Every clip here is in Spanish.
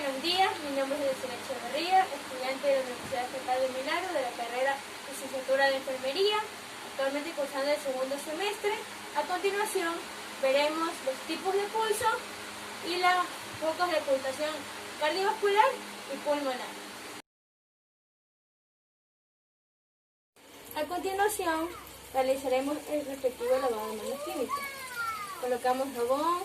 Buenos días, mi nombre es Lucía Echeverría, estudiante de la Universidad Estatal de Milagro de la carrera de Licenciatura de Enfermería, actualmente cursando el segundo semestre. A continuación veremos los tipos de pulso y los focos de pulsación cardiovascular y pulmonar. A continuación realizaremos el respectivo lavado de manos químico. Colocamos jabón,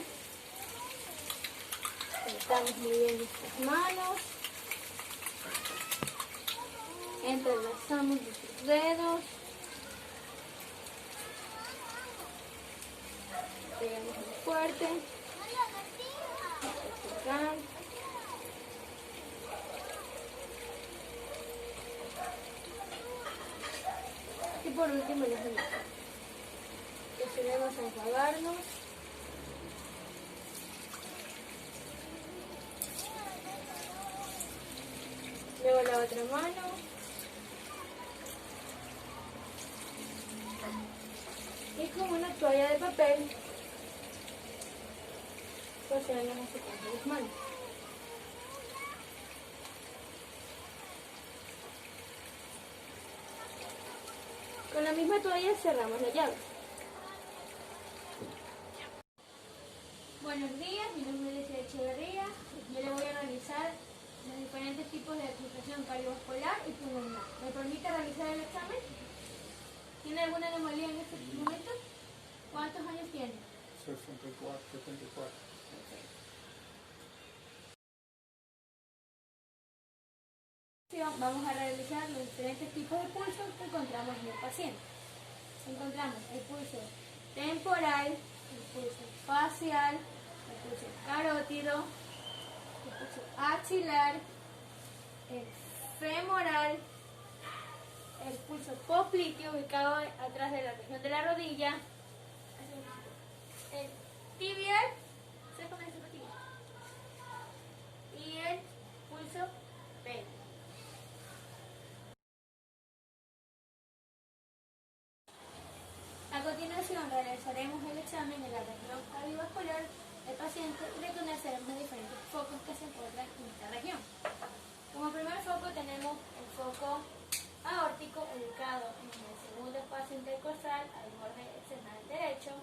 conectamos muy bien nuestras manos, entrelazamos nuestros dedos, pegamos muy fuerte, aplicar. Y por último los demás. Procedemos a enjuagarnos. Luego la otra mano. Y con una toalla de papel procedemos a secar las manos. Con la misma toalla cerramos la llave. Buenos días, mi nombre es Lucía Echeverría. Yo le voy a realizar los diferentes tipos de pulsación cardiovascular y pulmonar. ¿Me permite realizar el examen? ¿Tiene alguna anomalía en este momento? ¿Cuántos años tiene? 64, 74. Vamos a realizar los diferentes tipos de pulsos que encontramos en el paciente. Encontramos el pulso temporal, el pulso facial, el pulso carótido, el pulso axilar, el femoral, el pulso popliteo ubicado atrás de la región de la rodilla, el tibial, y el pulso pelvis. A continuación realizaremos el examen de la región cardiovascular del paciente y reconoceremos los diferentes focos que se encuentran en esta región. Como primer foco tenemos el foco aórtico ubicado en el segundo espacio intercostal al borde external derecho.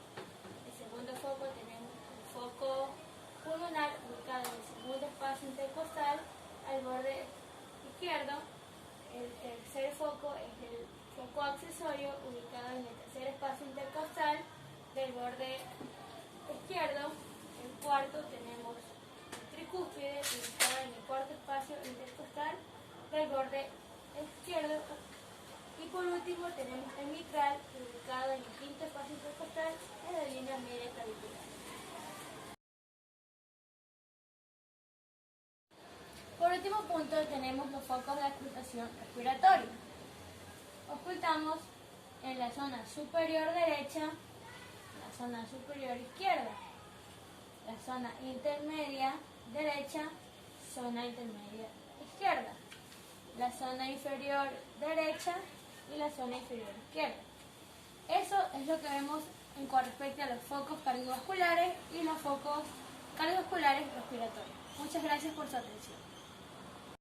El segundo foco tenemos el foco pulmonar ubicado en el segundo espacio intercostal al borde izquierdo. El tercer foco es el foco accesorio ubicado en el tercer espacio intercostal del borde izquierdo. El cuarto tenemos el tricúspide ubicado en el cuarto espacio intercostal del borde izquierdo. Y por último tenemos el mitral ubicado en el quinto espacio intercostal en la línea media clavicular. Por último punto tenemos los focos de auscultación respiratoria. Ocultamos en la zona superior derecha, la zona superior izquierda, la zona intermedia derecha, zona intermedia izquierda, la zona inferior derecha y la zona inferior izquierda. Eso es lo que vemos en cuanto respecta a los focos cardiovasculares y los focos cardiovasculares respiratorios. Muchas gracias por su atención.